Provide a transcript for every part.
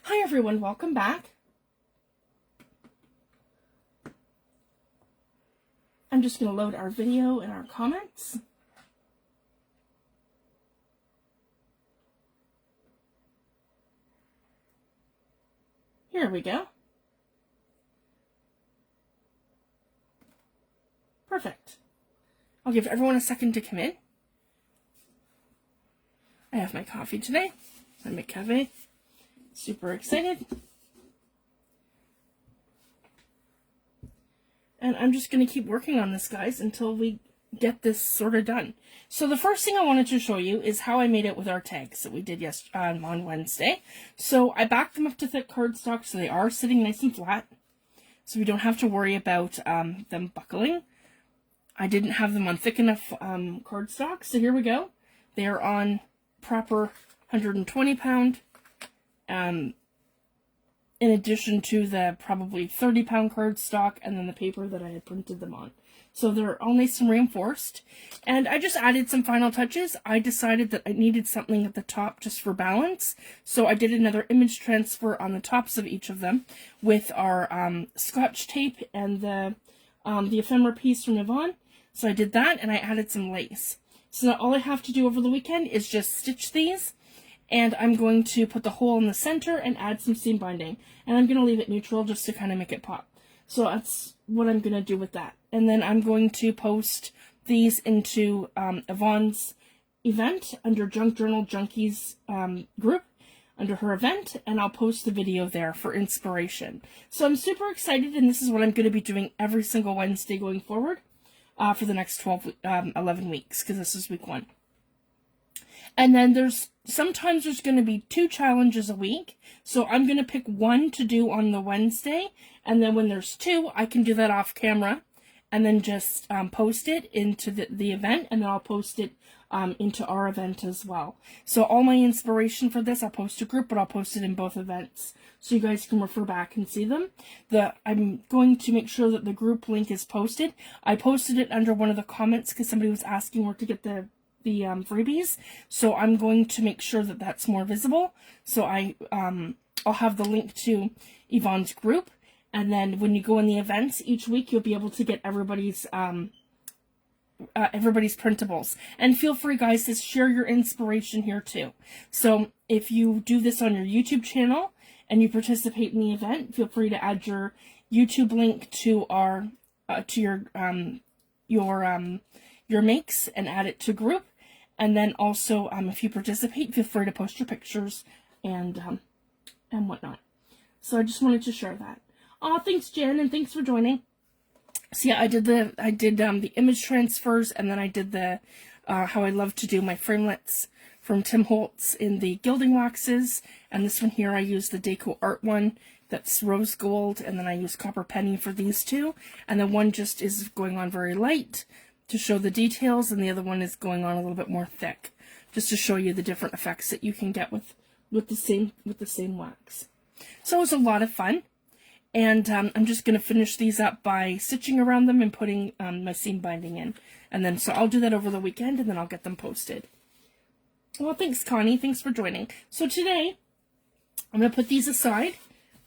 Hi everyone, welcome back. I'm just going to load our video and our comments. Here we go. Perfect. I'll give everyone a second to come in. I have my coffee today. I'm at cafe. Super excited. And I'm just going to keep working on this, guys, until we get this sort of done. So the first thing I wanted to show you is how I made it with our tags that we did on Wednesday. So I backed them up to thick cardstock so they are sitting nice and flat. So we don't have to worry about them buckling. I didn't have them on thick enough cardstock. So here we go. They are on proper 120 pound. In addition to the probably 30 pound cardstock and then the paper that I had printed them on. So they're all nice and reinforced. And I just added some final touches. I decided that I needed something at the top just for balance. So I did another image transfer on the tops of each of them with our Scotch tape and the ephemera piece from Yvonne. So I did that and I added some lace. So now all I have to do over the weekend is just stitch these. And I'm going to put the hole in the center and add some seam binding. And I'm going to leave it neutral just to kind of make it pop. So that's what I'm going to do with that. And then I'm going to post these into Yvonne's event under Junk Journal Junkies group, under her event. And I'll post the video there for inspiration. So I'm super excited, and this is what I'm going to be doing every single Wednesday going forward for the next 11 weeks, because this is week 1. And then sometimes there's going to be 2 challenges a week. So I'm going to pick one to do on the Wednesday. And then when there's 2, I can do that off camera. And then just post it into the event. And then I'll post it into our event as well. So all my inspiration for this, I'll post a group, but I'll post it in both events. So you guys can refer back and see them. I'm going to make sure that the group link is posted. I posted it under one of the comments because somebody was asking where to get the freebies, so I'm going to make sure that that's more visible. So I'll have the link to Yvonne's group, and then when you go in the events each week, you'll be able to get everybody's printables. And feel free, guys, to share your inspiration here too. So if you do this on your YouTube channel and you participate in the event, feel free to add your YouTube link to our your makes and add it to group. And then also, if you participate, feel free to post your pictures and whatnot. So I just wanted to share that. Oh, thanks, Jen, and thanks for joining. So yeah, I did the image transfers, and then I did the how I love to do my framelits from Tim Holtz in the gilding waxes. And this one here, I used the Deco Art one. That's rose gold, and then I use copper penny for these 2. And the one just is going on very light to show the details, and the other one is going on a little bit more thick, just to show you the different effects that you can get with the same wax. So it was a lot of fun, and I'm just going to finish these up by stitching around them and putting my seam binding in, and then so I'll do that over the weekend, and then I'll get them posted. Well, thanks, Connie. Thanks for joining. So today I'm going to put these aside.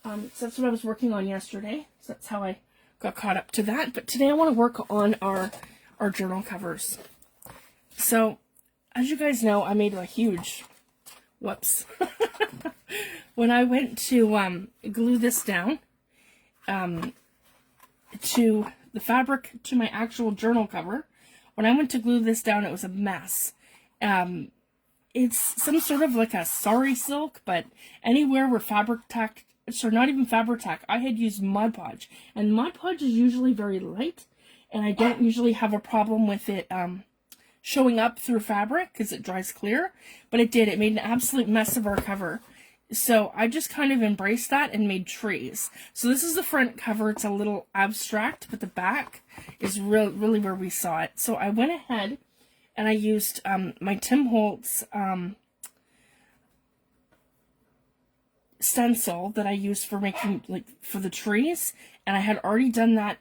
So that's what I was working on yesterday. So that's how I got caught up to that. But today I want to work on our journal covers. So, as you guys know, I made a huge whoops. When I went to glue this down to the fabric to my actual journal cover, when I went to glue this down, it was a mess. It's some sort of like a sari silk, but anywhere where fabric tack, so not even fabric tack, I had used Mod Podge, and Mod Podge is usually very light. And I don't usually have a problem with it showing up through fabric because it dries clear. But it did. It made an absolute mess of our cover. So I just kind of embraced that and made trees. So this is the front cover. It's a little abstract, but the back is really where we saw it. So I went ahead and I used my Tim Holtz stencil that I used for making, for the trees. And I had already done that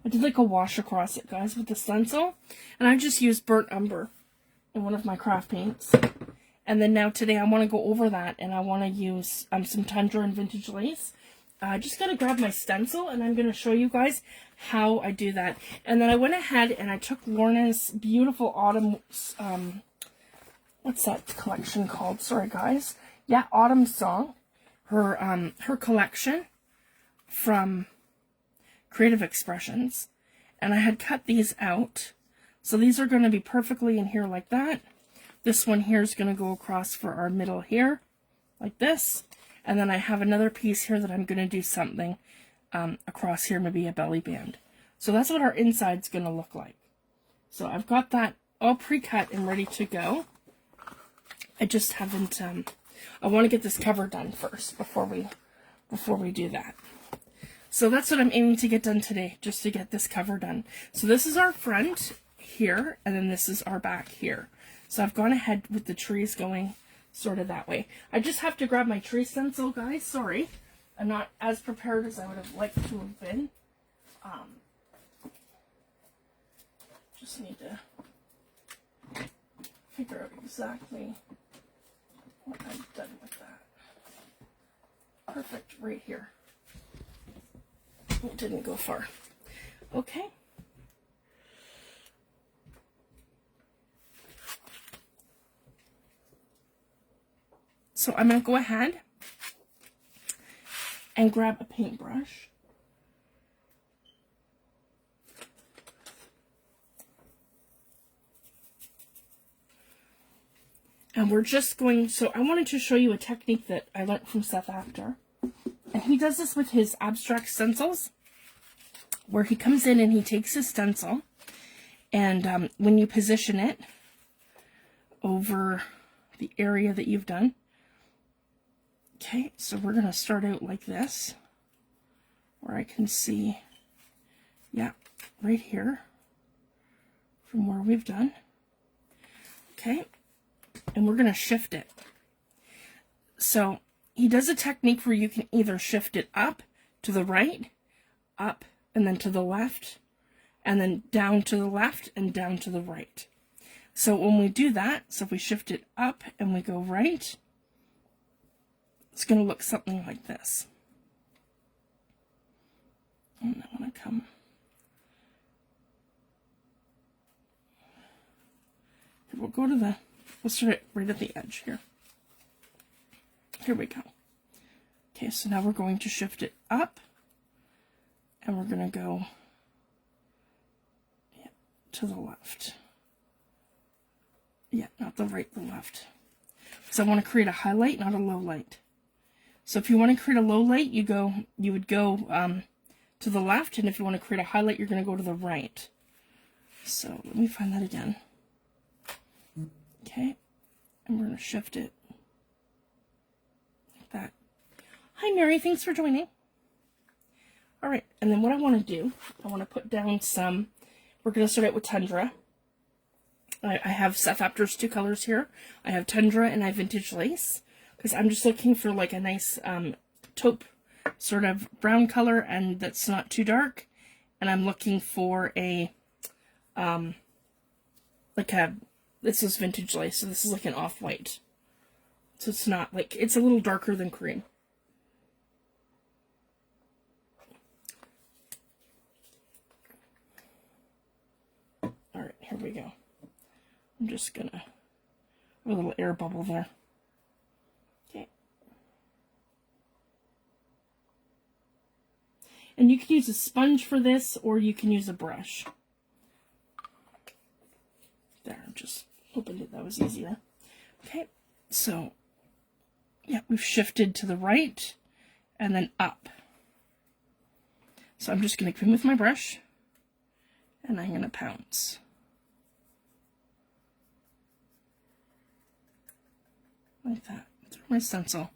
I did like a wash across it, guys, with the stencil. And I just used Burnt Umber in one of my craft paints. And then now today I want to go over that, and I want to use some Tundra and vintage lace. I just got to grab my stencil, and I'm going to show you guys how I do that. And then I went ahead and I took Lorna's beautiful autumn, what's that collection called? Sorry guys. Yeah, Autumn Song. Her collection from Creative Expressions. And I had cut these out. So these are going to be perfectly in here like that. This one here is going to go across for our middle here, like this. And then I have another piece here that I'm going to do something across here, maybe a belly band. So that's what our inside's going to look like. So I've got that all pre-cut and ready to go. I just haven't, I want to get this cover done first before we do that. So that's what I'm aiming to get done today, just to get this cover done. So this is our front here, and then this is our back here. So I've gone ahead with the trees going sort of that way. I just have to grab my tree stencil, guys. Sorry. I'm not as prepared as I would have liked to have been. Just need to figure out exactly what I've done with that. Perfect, right here. It didn't go far. Okay. So I'm going to go ahead and grab a paintbrush. And we're just going, so I wanted to show you a technique that I learned from Seth Apters. And he does this with his abstract stencils, where he comes in and he takes his stencil, and when you position it over the area that you've done, okay, so we're going to start out like this, where I can see, yeah, right here, from where we've done, okay, and we're going to shift it. So he does a technique where you can either shift it up to the right, up, and then to the left, and then down to the left, and down to the right. So when we do that, so if we shift it up and we go right, it's going to look something like this. And I want to come. We'll go to the, we'll start it right at the edge here. Here we go. Okay, so now we're going to shift it up, and we're going to go to the left. Yeah, not the right, the left. So I want to create a highlight, not a low light. So if you want to create a low light, you would go to the left, and if you want to create a highlight, you're going to go to the right. So let me find that again. Okay, and we're going to shift it like that. Hi Mary, thanks for joining. All right, and then what I want to do, I want to put down some, we're going to start out with Tundra. I have Seth Apters 2 colors here. I have Tundra and I have Vintage Lace, because I'm just looking for like a nice taupe sort of brown color, and that's not too dark. And I'm looking for a, like a, this is Vintage Lace, so this is like an off-white. So it's not like, it's a little darker than cream. Alright, here we go. I'm just gonna, a little air bubble there. Okay. And you can use a sponge for this, or you can use a brush. There, just opened it, that was easier. Okay, so, yeah, we've shifted to the right, and then up. So I'm just gonna come in with my brush, and I'm gonna pounce. Like that, through my stencil.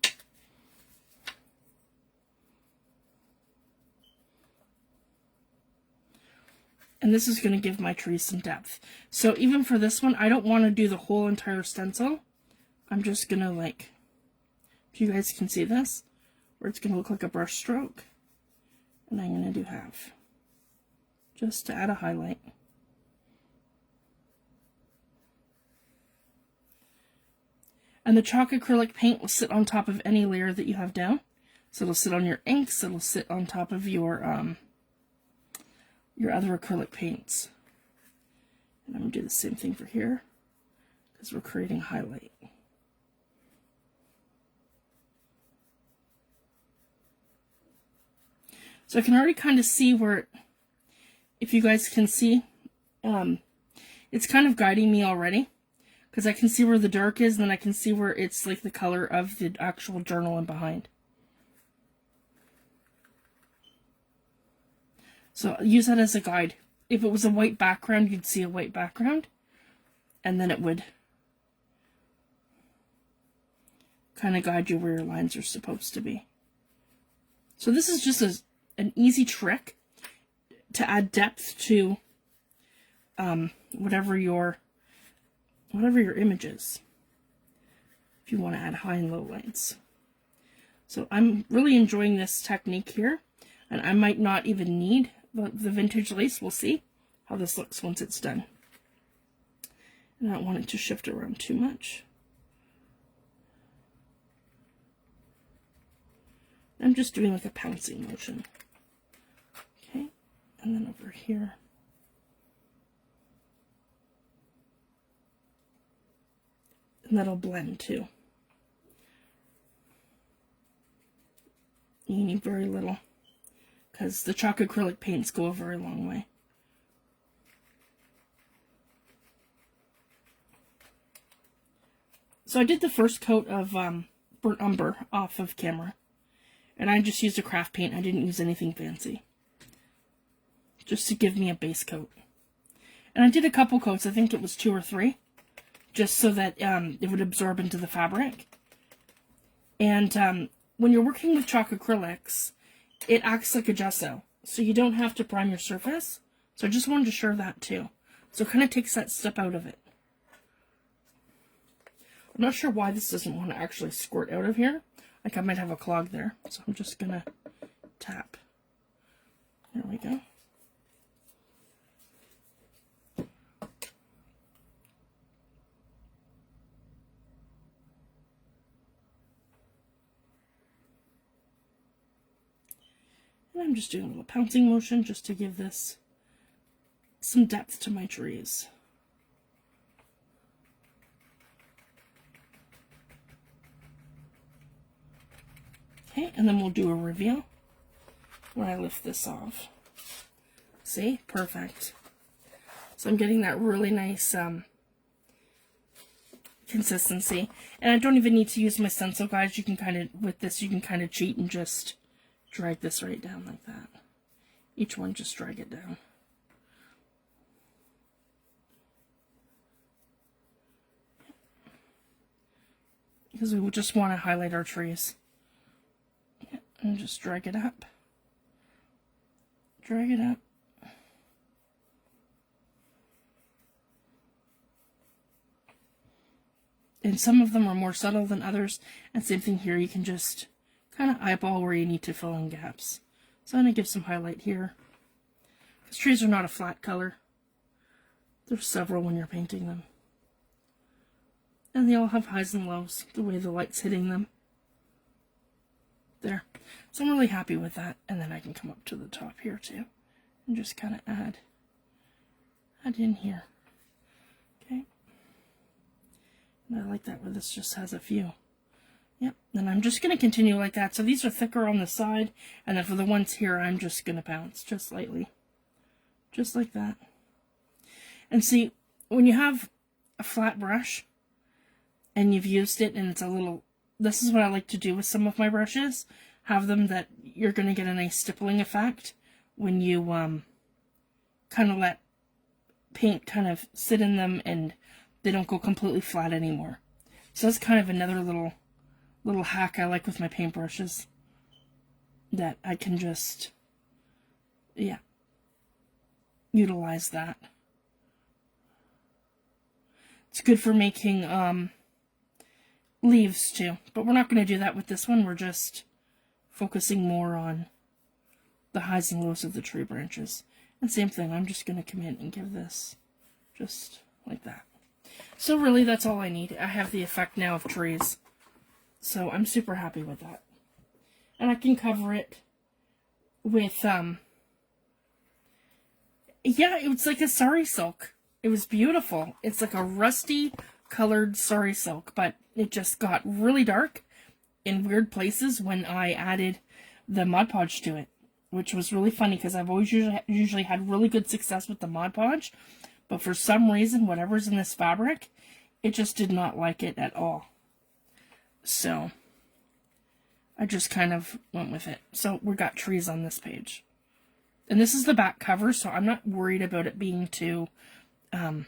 And this is going to give my tree some depth. So even for this one, I don't want to do the whole entire stencil. I'm just going to, like, if you guys can see this, where it's going to look like a brush stroke. And I'm going to do half, just to add a highlight. And the chalk acrylic paint will sit on top of any layer that you have down. So it'll sit on your inks, it'll sit on top of your other acrylic paints. And I'm going to do the same thing for here, because we're creating highlight. So I can already kind of see where, if you guys can see, it's kind of guiding me already, because I can see where the dark is, and then I can see where it's like the color of the actual journal and behind. So use that as a guide. If it was a white background, you'd see a white background, and then it would kind of guide you where your lines are supposed to be. So this is just an easy trick to add depth to whatever your image is, if you want to add high and low lights. So I'm really enjoying this technique here, and I might not even need the vintage lace. We'll see how this looks once it's done. And I don't want it to shift around too much. I'm just doing like a pouncing motion. Okay, and then over here. And that'll blend too. You need very little, because the chalk acrylic paints go a very long way. So I did the first coat of burnt umber off of camera, and I just used a craft paint. I didn't use anything fancy, just to give me a base coat. And I did a couple coats, I think it was 2 or 3, just so that it would absorb into the fabric. And when you're working with chalk acrylics, it acts like a gesso, so you don't have to prime your surface. So I just wanted to share that too. So it kind of takes that step out of it. I'm not sure why this doesn't want to actually squirt out of here. Like I might have a clog there. So I'm just going to tap. There we go. And I'm just doing a little pouncing motion just to give this some depth to my trees. Okay, and then we'll do a reveal when I lift this off. See? Perfect. So I'm getting that really nice consistency. And I don't even need to use my stencil, guys. You can kind of, with this, you can kind of cheat and just drag this right down like that. Each one, just drag it down. Because we just want to highlight our trees. And just drag it up. Drag it up. And some of them are more subtle than others. And same thing here, you can just kind of eyeball where you need to fill in gaps. So I'm going to give some highlight here. Because trees are not a flat color. There's several when you're painting them. And they all have highs and lows, the way the light's hitting them. There. So I'm really happy with that. And then I can come up to the top here too. And just kind of add in here. Okay. And I like that where this just has a few. Yep. Then I'm just going to continue like that. So these are thicker on the side. And then for the ones here, I'm just going to bounce just lightly. Just like that. And see, when you have a flat brush and you've used it and it's a little, this is what I like to do with some of my brushes. Have them that you're going to get a nice stippling effect when you kind of let paint kind of sit in them and they don't go completely flat anymore. So that's kind of another little hack I like with my paintbrushes, that I can just, yeah, utilize that. It's good for making leaves too, but we're not going to do that with this one. We're just focusing more on the highs and lows of the tree branches. And same thing, I'm just going to come in and give this just like that. So really, that's all I need. I have the effect now of trees. So I'm super happy with that. And I can cover it with, yeah, it was like a sari silk. It was beautiful. It's like a rusty colored sari silk, but it just got really dark in weird places when I added the Mod Podge to it, which was really funny because I've always usually had really good success with the Mod Podge, but for some reason, whatever's in this fabric, it just did not like it at all. So I just kind of went with it. So we got trees on this page. And this is the back cover, so I'm not worried about it being too, yeah.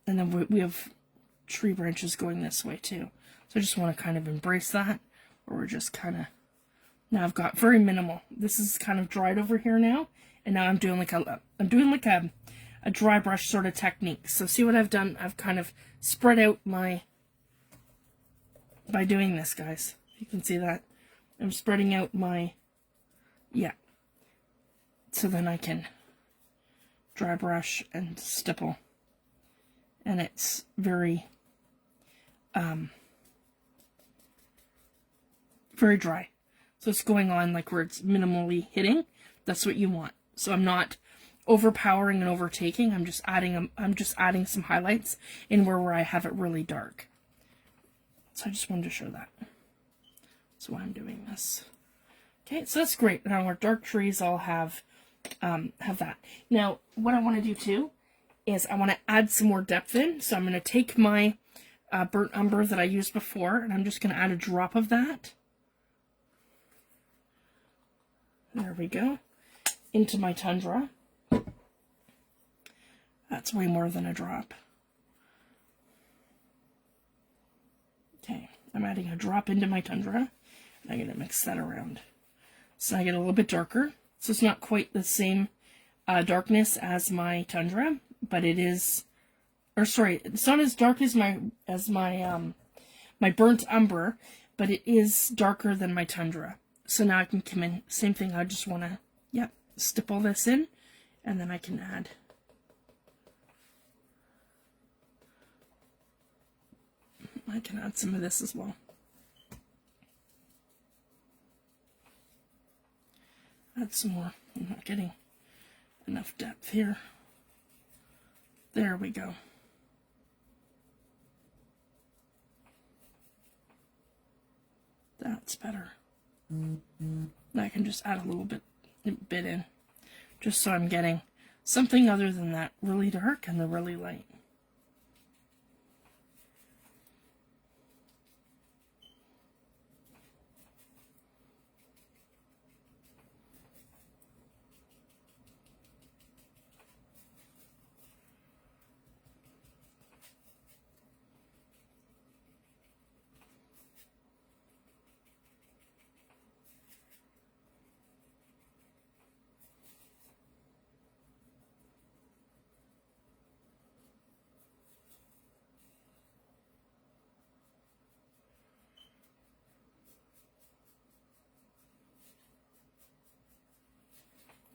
And then we have tree branches going this way too. So I just want to kind of embrace that, or we're just kind of, now I've got very minimal. This is kind of dried over here now, and now I'm doing like a dry brush sort of technique. So see what I've done? I've kind of spread out my, by doing this, guys. You can see that. I'm spreading out my, yeah. So then I can dry brush and stipple. And it's very, very dry. So it's going on like where it's minimally hitting. That's what you want. So I'm not overpowering and overtaking. I'm just adding some highlights in where I have it really dark. So I just wanted to show that. That's why I'm doing this. Okay, so that's great. Now our dark trees all have that. Now what I want to do too is I want to add some more depth in. So I'm going to take my burnt umber that I used before, and I'm just going to add a drop of that. There we go. Into my Tundra. That's way more than a drop. Okay, I'm adding a drop into my Tundra, and I'm going to mix that around. So I get a little bit darker. So it's not quite the same darkness as my Tundra, but it is, or sorry, it's not as dark as my my burnt umber, but it is darker than my Tundra. So now I can come in, same thing, I just want to, yep, stipple this in, and then I can add. I can add some of this as well. Add some more. I'm not getting enough depth here. There we go. That's better. Now I can just add a little bit in, just so I'm getting something other than that really dark and the really light.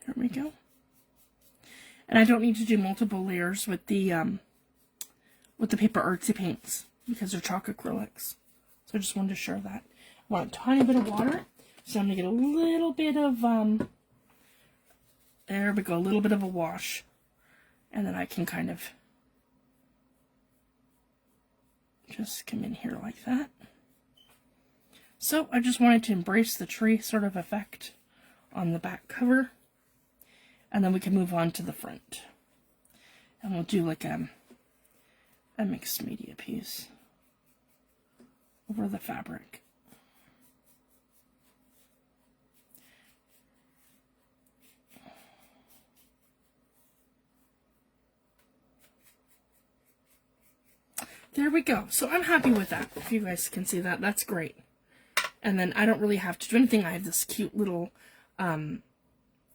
There we go. And I don't need to do multiple layers with the paper Artsy paints because they're chalk acrylics. So I just wanted to share that. I want a tiny bit of water, so I'm gonna get a little bit of there we go, a little bit of a wash, and then I can kind of just come in here like that. So I just wanted to embrace the tree sort of effect on the back cover. And then we can move on to the front. And we'll do like a mixed media piece over the fabric. There we go. So I'm happy with that. If you guys can see that, that's great. And then I don't really have to do anything. I have this cute little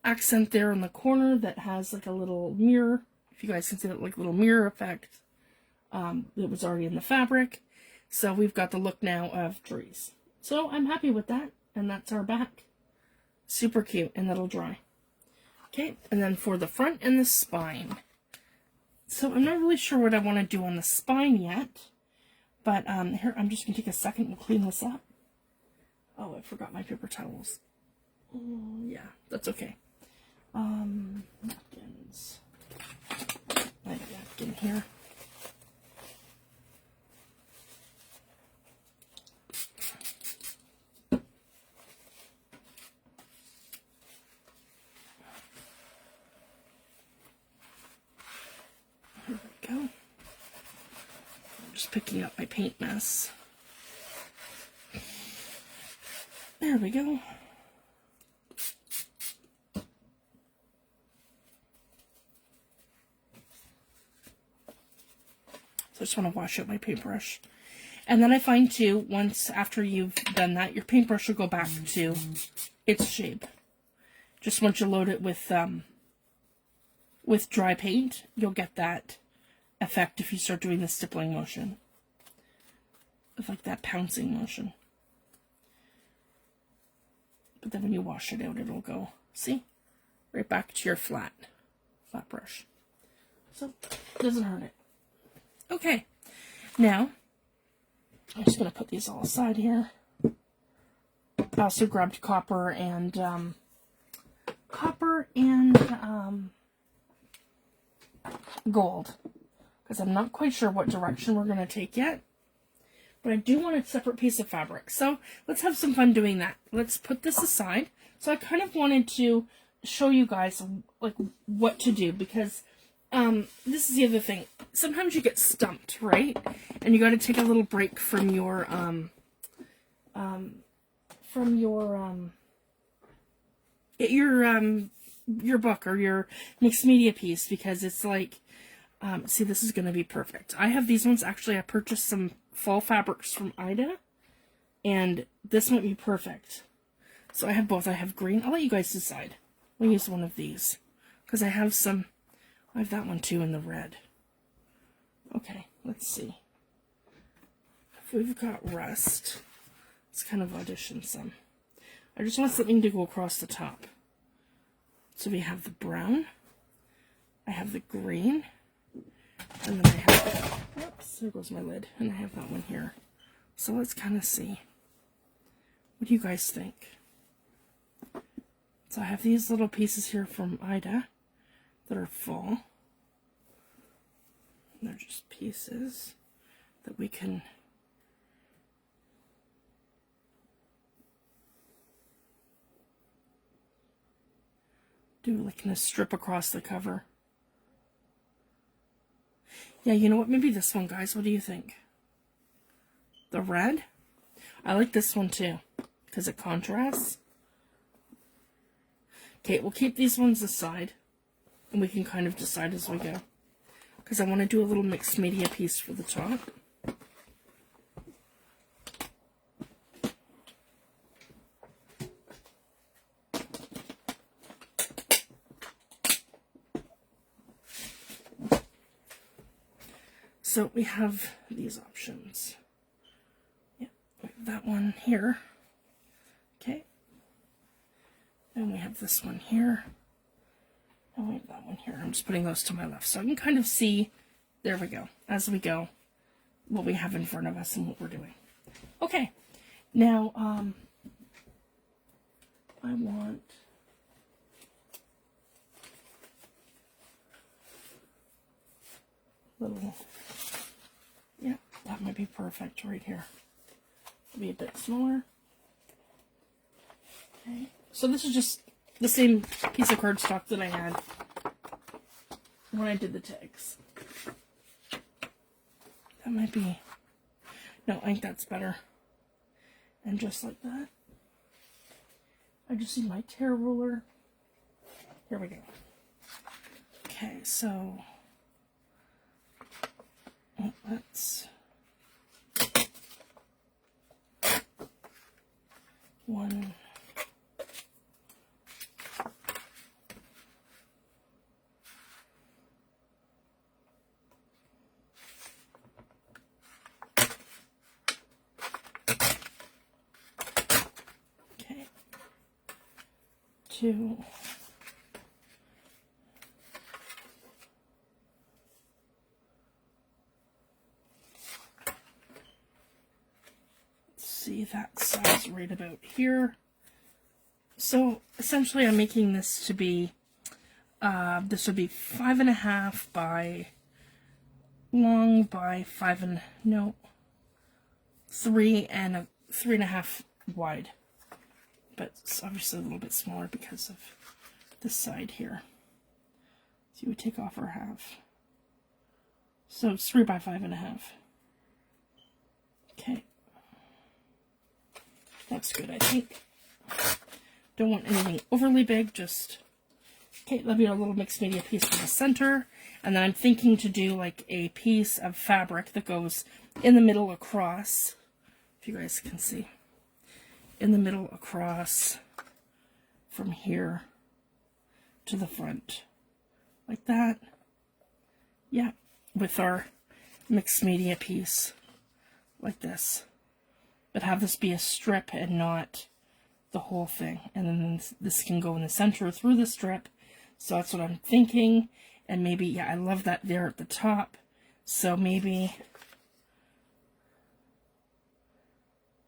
accent there in the corner that has like a little mirror. If you guys can see that, like little mirror effect that was already in the fabric. So we've got the look now of trees. So I'm happy with that, and that's our back. Super cute, and that'll dry. Okay, and then for the front and the spine, So I'm not really sure what I want to do on the spine yet. But here, I'm just going to take a second and clean this up. Oh, I forgot my paper towels. Oh, yeah, that's okay. Napkins. I have a napkin here. Here we go. I'm just picking up my paint mess. There we go. So I just want to wash out my paintbrush. And then I find too, once after you've done that, your paintbrush will go back to its shape. Just once you load it with dry paint, you'll get that effect if you start doing the stippling motion. It's like that pouncing motion. But then when you wash it out, it'll go, see? Right back to your flat brush. So, it doesn't hurt it. Okay, now, I'm just going to put these all aside here. I also grabbed copper and gold, because I'm not quite sure what direction we're going to take yet. But I do want a separate piece of fabric. So let's have some fun doing that. Let's put this aside. So I kind of wanted to show you guys like what to do, because this is the other thing. Sometimes you get stumped, right? And you got to take a little break from your book or your mixed media piece, because it's like, see, this is going to be perfect. I have these ones. Actually, I purchased some fall fabrics from Ida, and this might be perfect. So I have both. I have green. I'll let you guys decide. We'll use one of these, because I have some. I have that one too in the red. Okay, let's see. If we've got rust, let's kind of audition some. I just want something to go across the top. So we have the brown, I have the green, and then I have, oops, there goes my lid, and I have that one here. So let's kind of see. What do you guys think? So I have these little pieces here from Ida that are full. They're just pieces that we can do, like in a strip across the cover. Yeah, you know what? Maybe this one, guys. What do you think? The red? I like this one too, because it contrasts. Okay, we'll keep these ones aside, and we can kind of decide as we go, because I want to do a little mixed media piece for the top. So we have these options. Yeah, we have that one here. Okay. And we have this one here. And we have that one here. I'm just putting those to my left so I can kind of see, there we go, as we go, what we have in front of us and what we're doing. Okay. Now, I want little, yeah, that might be perfect right here. It'll be a bit smaller. Okay, so this is just the same piece of cardstock that I had when I did the tags. That might be, no, I think that's better. And just like that, I just need my tear ruler. Here we go. Okay, so let's one. Okay. Two. that size right about here. So essentially I'm making this to be, this would be 5.5 by long by 3.5 wide. But it's obviously a little bit smaller because of this side here. So you would take off our half. So it's 3 by 5.5. Okay. That's good, I think. Don't want anything overly big, just... Okay, that'll be a little mixed media piece for the center. And then I'm thinking to do like a piece of fabric that goes in the middle across. If you guys can see. In the middle across from here to the front. Like that. Yeah, with our mixed media piece. Like this. But have this be a strip and not the whole thing. And then this can go in the center through the strip. So that's what I'm thinking. And maybe, yeah, I love that there at the top. So maybe,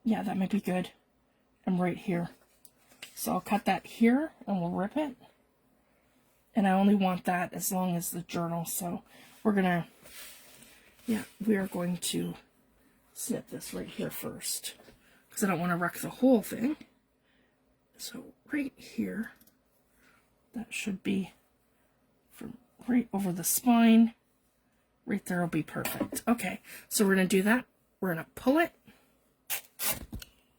yeah, that might be good. I'm right here. So I'll cut that here and we'll rip it. And I only want that as long as the journal. So we're gonna, yeah, we are going to snip this right here first. Because I don't want to wreck the whole thing. So right here, that should be from right over the spine. Right there will be perfect. Okay, so we're going to do that. We're going to pull it.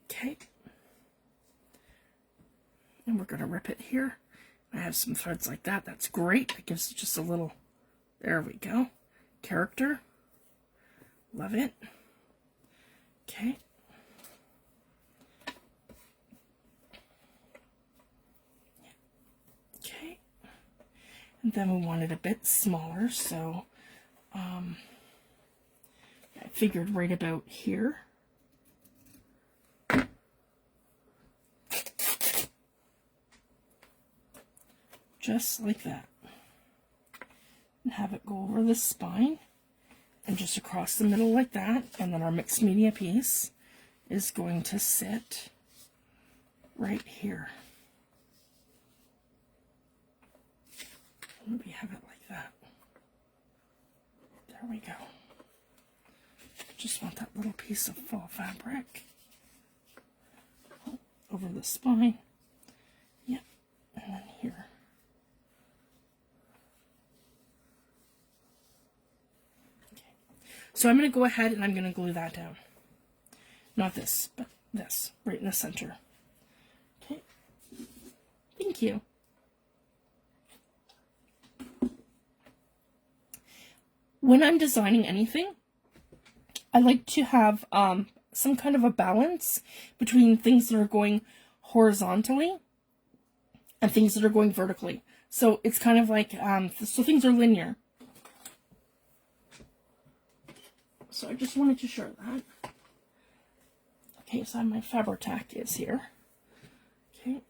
Okay. And we're going to rip it here. I have some threads like that. That's great. That gives it just a little, there we go, character. Love it. Okay. Okay. And then we want it a bit smaller, so I figured right about here. Just like that. And have it go over the spine and just across the middle like that. And then our mixed media piece is going to sit right here. Maybe have it like that. There we go. Just want that little piece of fall fabric over the spine. Yep, and then here. Okay. So I'm going to go ahead and I'm going to glue that down. Not this, but this, right in the center. Okay. Thank you. When I'm designing anything, I like to have some kind of a balance between things that are going horizontally and things that are going vertically. So it's kind of like, so things are linear. So I just wanted to show that. Okay, so my Fabri-Tac is here. Okay.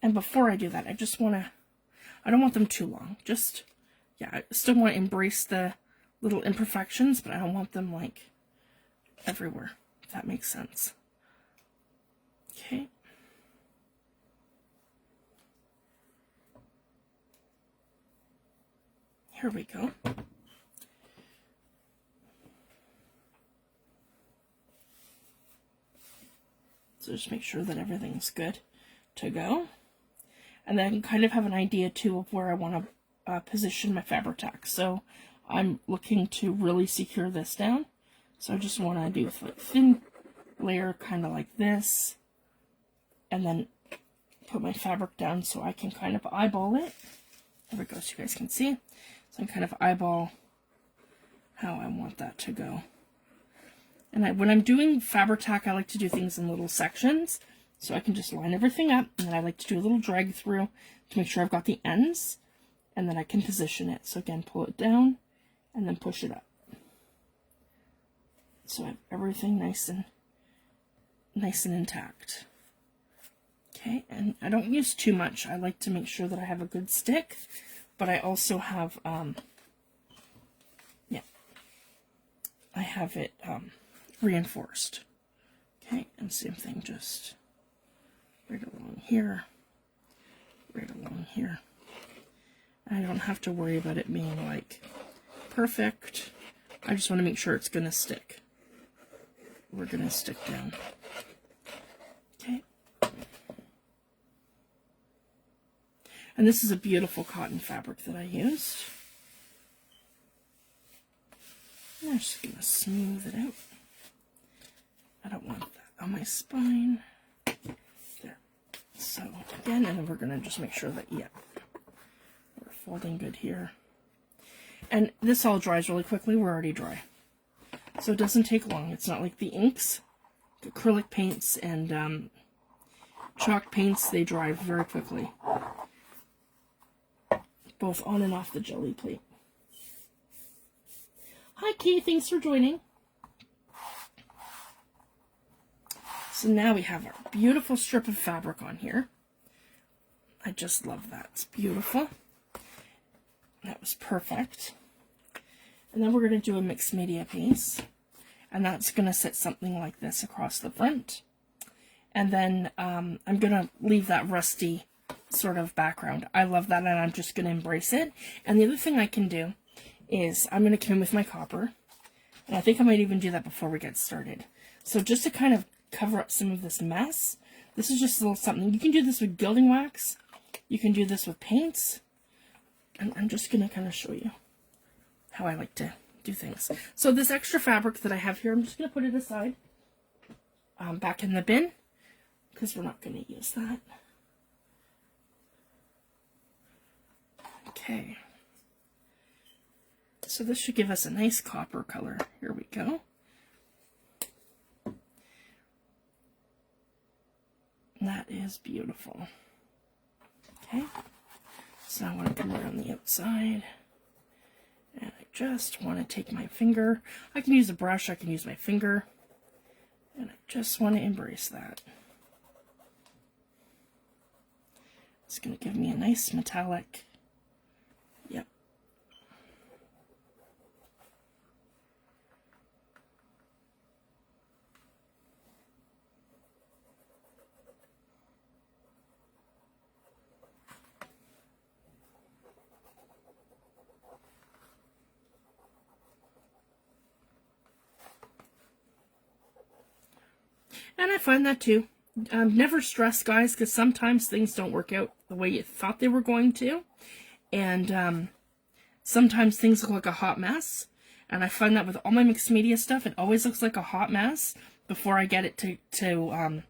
And before I do that, I just want to, I don't want them too long. Just, yeah, I still want to embrace the little imperfections, but I don't want them like everywhere, if that makes sense. Okay. Here we go. So just make sure that everything's good to go. And then I can kind of have an idea too of where I want to position my Fabri-Tac. So I'm looking to really secure this down. So I just want to do a thin layer kind of like this. And then put my fabric down so I can kind of eyeball it. There we go, so you guys can see. So I kind of eyeball how I want that to go. And when I'm doing Fabri-Tac, I like to do things in little sections. So I can just line everything up. And then I like to do a little drag through to make sure I've got the ends. And then I can position it. So again, pull it down and then push it up. So I have everything nice and intact. Okay, and I don't use too much. I like to make sure that I have a good stick, but I also have, I have it reinforced. Okay, and same thing, just right along here, right along here. I don't have to worry about it being like perfect. I just want to make sure it's going to stick. We're going to stick down. Okay. And this is a beautiful cotton fabric that I used. I'm just going to smooth it out. I don't want that on my spine. There. So again, and then we're going to just make sure that, yeah, we're folding good here. And this all dries really quickly. We're already dry. So it doesn't take long. It's not like the inks, the acrylic paints, and chalk paints, they dry very quickly. Both on and off the jelly plate. Hi Kay, thanks for joining. So now we have our beautiful strip of fabric on here. I just love that. It's beautiful. That was perfect. And then we're going to do a mixed media piece. And that's going to sit something like this across the front. And then I'm going to leave that rusty sort of background. I love that, and I'm just going to embrace it. And the other thing I can do is I'm going to come in with my copper. And I think I might even do that before we get started. So just to kind of cover up some of this mess, this is just a little something. You can do this with gilding wax. You can do this with paints. And I'm just going to kind of show you how I like to do things. So this extra fabric that I have here, I'm just going to put it aside, back in the bin, because we're not going to use that. Okay. So this should give us a nice copper color. Here we go. That is beautiful. Okay. So I want to come around the outside. And I just want to take my finger. I can use a brush, I can use my finger. And I just want to embrace that. It's going to give me a nice metallic. Yep. And I find that too. Never stress, guys, because sometimes things don't work out the way you thought they were going to. And sometimes things look like a hot mess. And I find that with all my mixed media stuff, it always looks like a hot mess before I get it to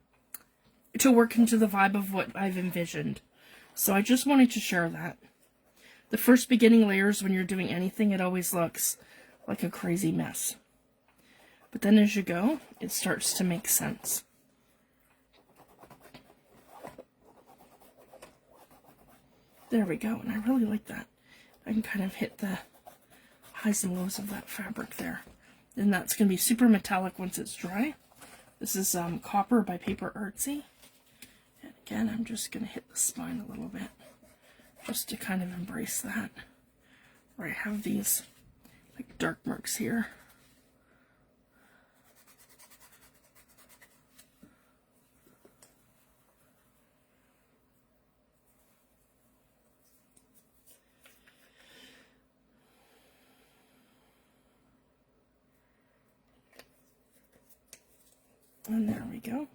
work into the vibe of what I've envisioned. So I just wanted to share that. The first beginning layers, when you're doing anything, it always looks like a crazy mess. But then as you go, it starts to make sense. There we go, and I really like that. I can kind of hit the highs and lows of that fabric there. And that's going to be super metallic once it's dry. This is Copper by Paper Artsy. And again, I'm just going to hit the spine a little bit, just to kind of embrace that. Where I have these like dark marks here. And there we go.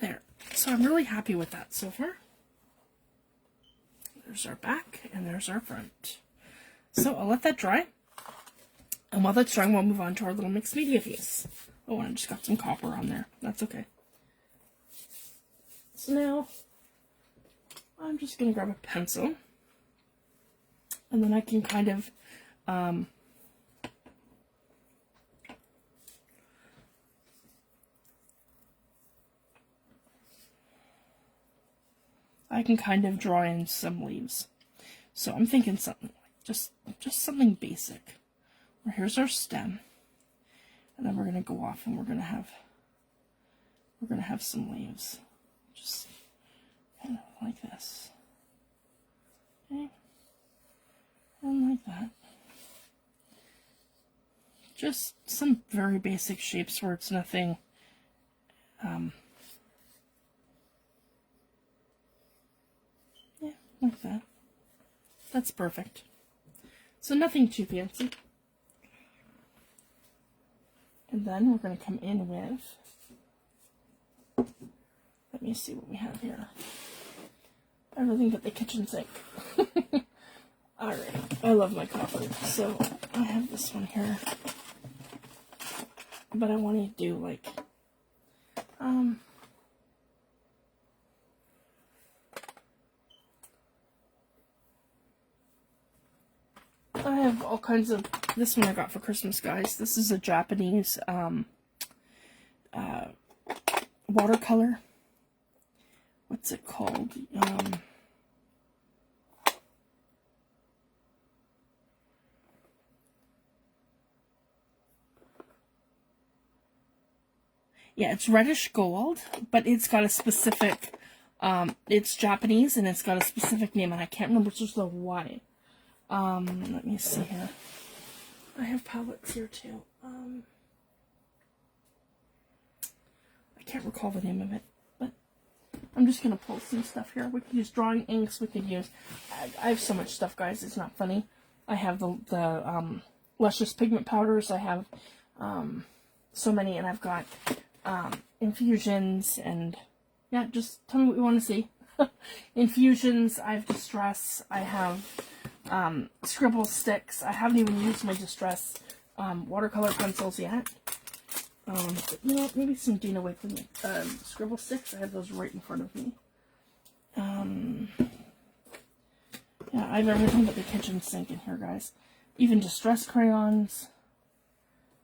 There. So I'm really happy with that so far. There's our back and there's our front. So I'll let that dry. And while that's drying, we'll move on to our little mixed media piece. Oh, and I just got some copper on there. That's okay. So now, I'm just going to grab a pencil. And then I can kind of, draw in some leaves. So I'm thinking something like just something basic. here's our stem. And then we're going to go off and we're going to have some leaves. Just kind of like this. Okay. And like that. Just some very basic shapes where it's nothing yeah, like that. That's perfect. So nothing too fancy. And then we're going to come in with, let me see what we have here. Everything but the kitchen sink. Alright, I love my coffee. So I have this one here. But I want to do like, I have all kinds of, this one I got for Christmas, guys. This is a Japanese watercolor. What's it called? Yeah, it's reddish gold, but it's got a specific, it's Japanese and it's got a specific name, and I can't remember, it's just the Y. Let me see here. I have palettes here too. I can't recall the name of it, but I'm just going to pull some stuff here. We could use drawing inks, we could use, I have so much stuff, guys, it's not funny. I have the luscious pigment powders, I have, so many, and I've got, infusions, and yeah, just tell me what you want to see. Infusions, I have distress, I have scribble sticks. I haven't even used my distress watercolor pencils yet. But, you know, maybe some Dina Wakeling scribble sticks. I have those right in front of me. Yeah, I have everything but the kitchen sink in here, guys. Even distress crayons.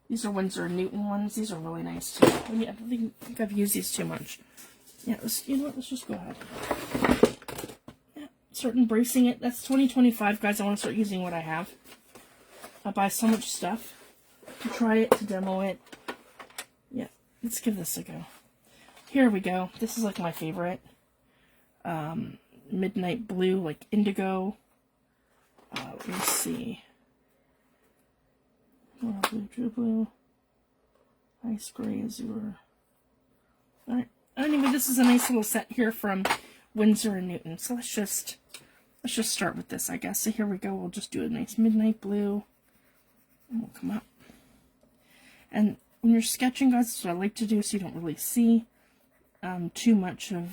These are Windsor and Newton ones. These are really nice too. I mean, I don't think I've used these too much. Yeah, you know what? Let's just go ahead. Yeah, start embracing it. That's 2025, guys. I want to start using what I have. I buy so much stuff to try it, to demo it. Yeah, let's give this a go. Here we go. This is like my favorite. Midnight blue, like indigo. Let me see. Blue, true blue, ice gray, azure. Alright, anyway, this is a nice little set here from Windsor and Newton. So let's just start with this, I guess. So here we go. We'll just do a nice midnight blue, and we'll come up. And when you're sketching, guys, that's what I like to do, so you don't really see too much of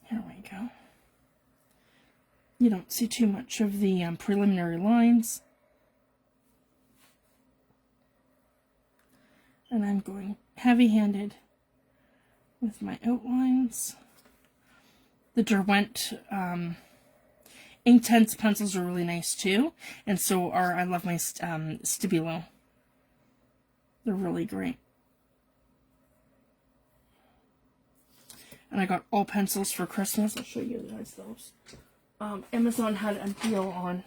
here we go. You don't see too much of the preliminary lines. And I'm going heavy-handed with my outlines. The Derwent Inktense pencils are really nice too. And so I love my Stabilo. They're really great. And I got all pencils for Christmas. I'll show you guys those. Amazon had a deal on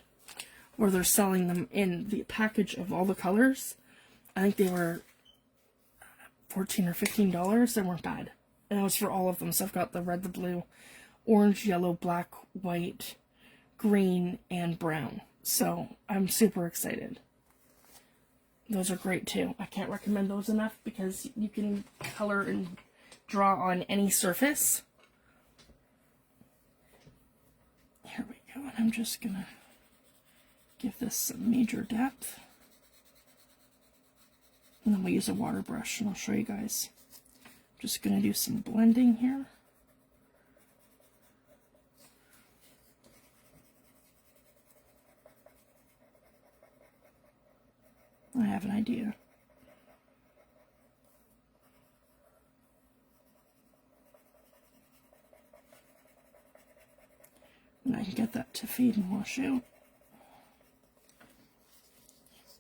where they're selling them in the package of all the colors. I think they were $14 or $15. They weren't bad. And it was for all of them. So I've got the red, the blue, orange, yellow, black, white, green, and brown. So I'm super excited. Those are great too. I can't recommend those enough because you can color and draw on any surface. Here we go, and I'm just gonna give this some major depth. And then we'll use a water brush, and I'll show you guys. I'm just gonna do some blending here. I have an idea. And I can get that to fade and wash out.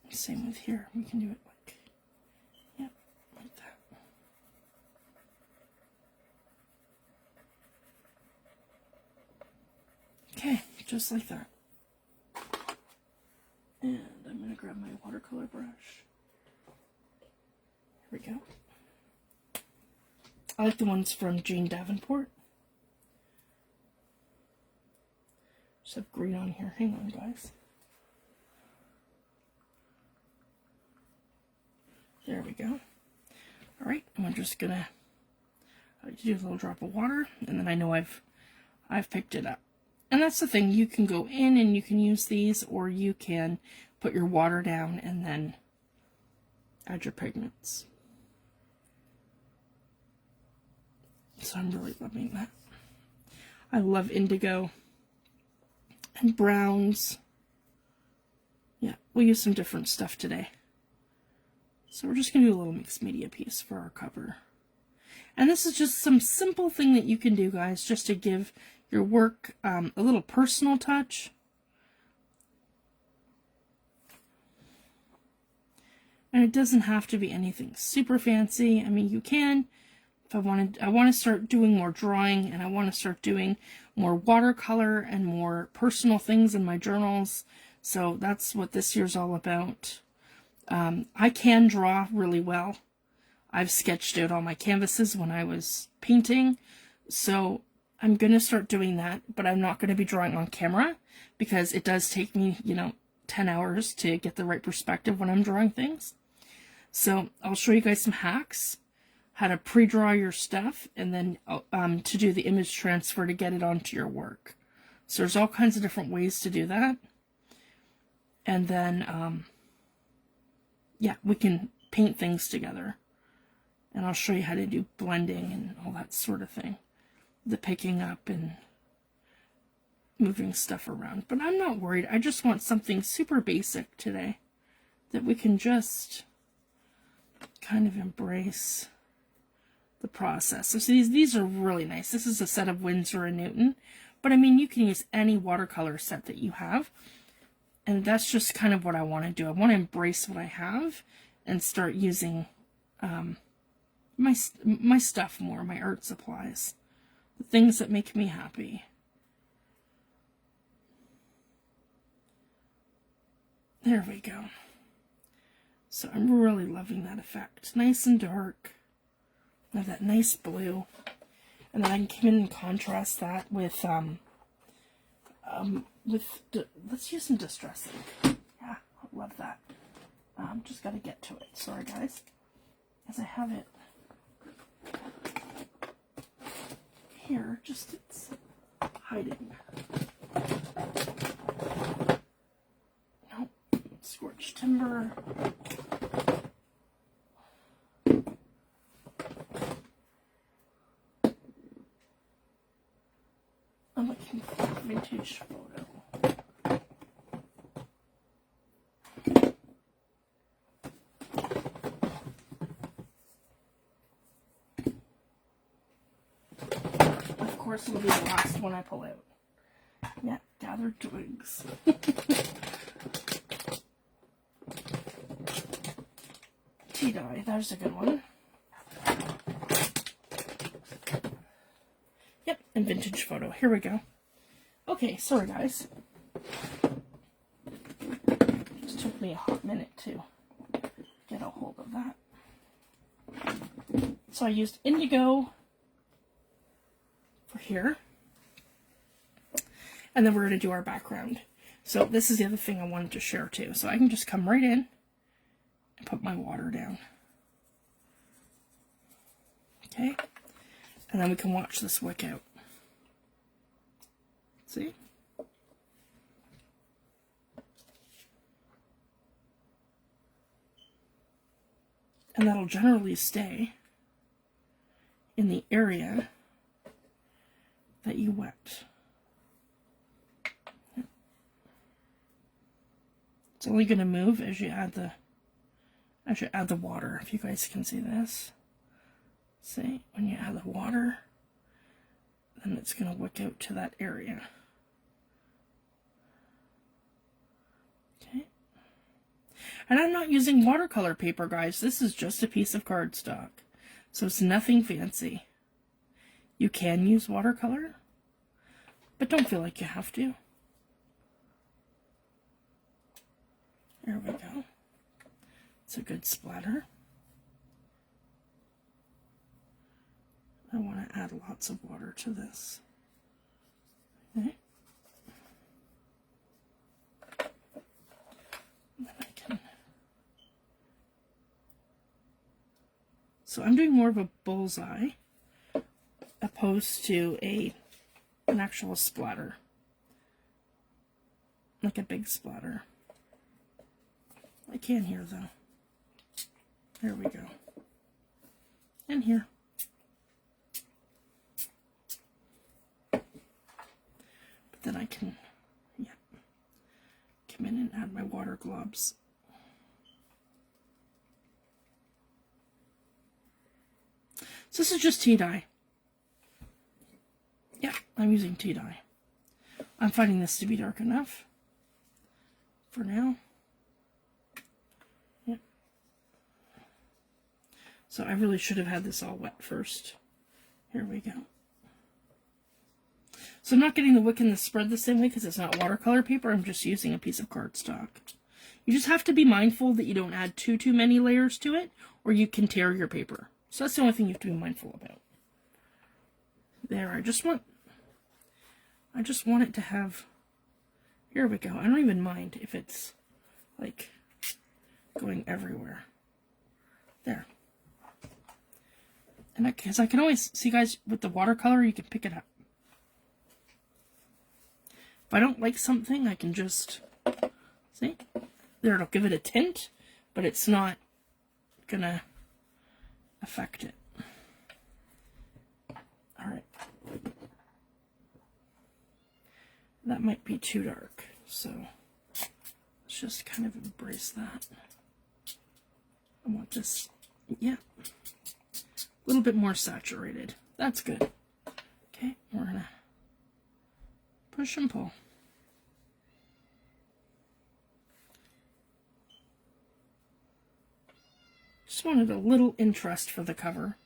Same with here. We can do it like, yeah, like that. just like that. And I'm going to grab my watercolor brush. Here we go. I like the ones from Jane Davenport. Just have green on here. Hang on, guys. There we go. Alright, I'm just going to do a little drop of water, and then I know I've picked it up. And that's the thing, you can go in and you can use these, or you can put your water down and then add your pigments. So I'm really loving that. I love indigo and browns. Yeah, we'll use some different stuff today. So we're just going to do a little mixed media piece for our cover. And this is just some simple thing that you can do, guys, just to give your work a little personal touch. And it doesn't have to be anything super fancy. I mean, you can, if I want to start doing more drawing, and I want to start doing more watercolor and more personal things in my journals. So that's what this year's all about. I can draw really well. I've sketched out all my canvases when I was painting, so I'm going to start doing that, but I'm not going to be drawing on camera because it does take me, 10 hours to get the right perspective when I'm drawing things. So I'll show you guys some hacks, how to pre-draw your stuff, and then to do the image transfer to get it onto your work. So there's all kinds of different ways to do that. And then, yeah, we can paint things together. And I'll show you how to do blending and all that sort of thing. The picking up and moving stuff around. But I'm not worried. I just want something super basic today that we can just kind of embrace the process. So see, these are really nice. This is a set of Windsor and Newton. But I mean, you can use any watercolor set that you have. And that's just kind of what I want to do. I want to embrace what I have and start using my stuff more, my art supplies, the things that make me happy. There we go. So I'm really loving that effect. Nice and dark. I have that nice blue. And then I can come in and contrast that with let's use some Distress ink. Yeah, I love that. Just got to get to it. Sorry, guys. As I have it here, just it's hiding. Nope. Scorched timber. I'm looking for a vintage photo. Of course, it'll be the last one I pull out. Yeah, gathered twigs. Tea dye, there's a good one. Yep, and vintage photo. Here we go. Okay, sorry guys. Just took me a hot minute to get a hold of that. So I used indigo for here. And then we're going to do our background. So this is the other thing I wanted to share too. So I can just come right in and put my water down. Okay. And then we can watch this wick out. See? And that'll generally stay in the area that you wet. It's only going to move as you add the water. If you guys can see this. See, when you add the water, then it's going to wick out to that area. Okay. And I'm not using watercolor paper, guys. This is just a piece of cardstock. So it's nothing fancy. You can use watercolor, but don't feel like you have to. There we go. It's a good splatter. I want to add lots of water to this. Okay. And then I can... So I'm doing more of a bullseye opposed to an actual splatter. Like a big splatter. I can here though. There we go. And here. But then I can, yeah, come in and add my water globs. So this is just tea dye. Yeah, I'm using tea dye. I'm finding this to be dark enough for now. Yeah. So I really should have had this all wet first. Here we go. So I'm not getting the wick and the spread the same way because it's not watercolor paper. I'm just using a piece of cardstock. You just have to be mindful that you don't add too many layers to it, or you can tear your paper. So that's the only thing you have to be mindful about. There, I just want it to have, here we go. I don't even mind if it's like going everywhere. There. And because I can always see, guys, with the watercolor, you can pick it up. If I don't like something, I can just, see, there, it'll give it a tint, but it's not gonna affect it. All right. That might be too dark, so let's just kind of embrace that. I want this, yeah, a little bit more saturated. That's good. Okay, we're gonna push and pull. Just wanted a little interest for the cover.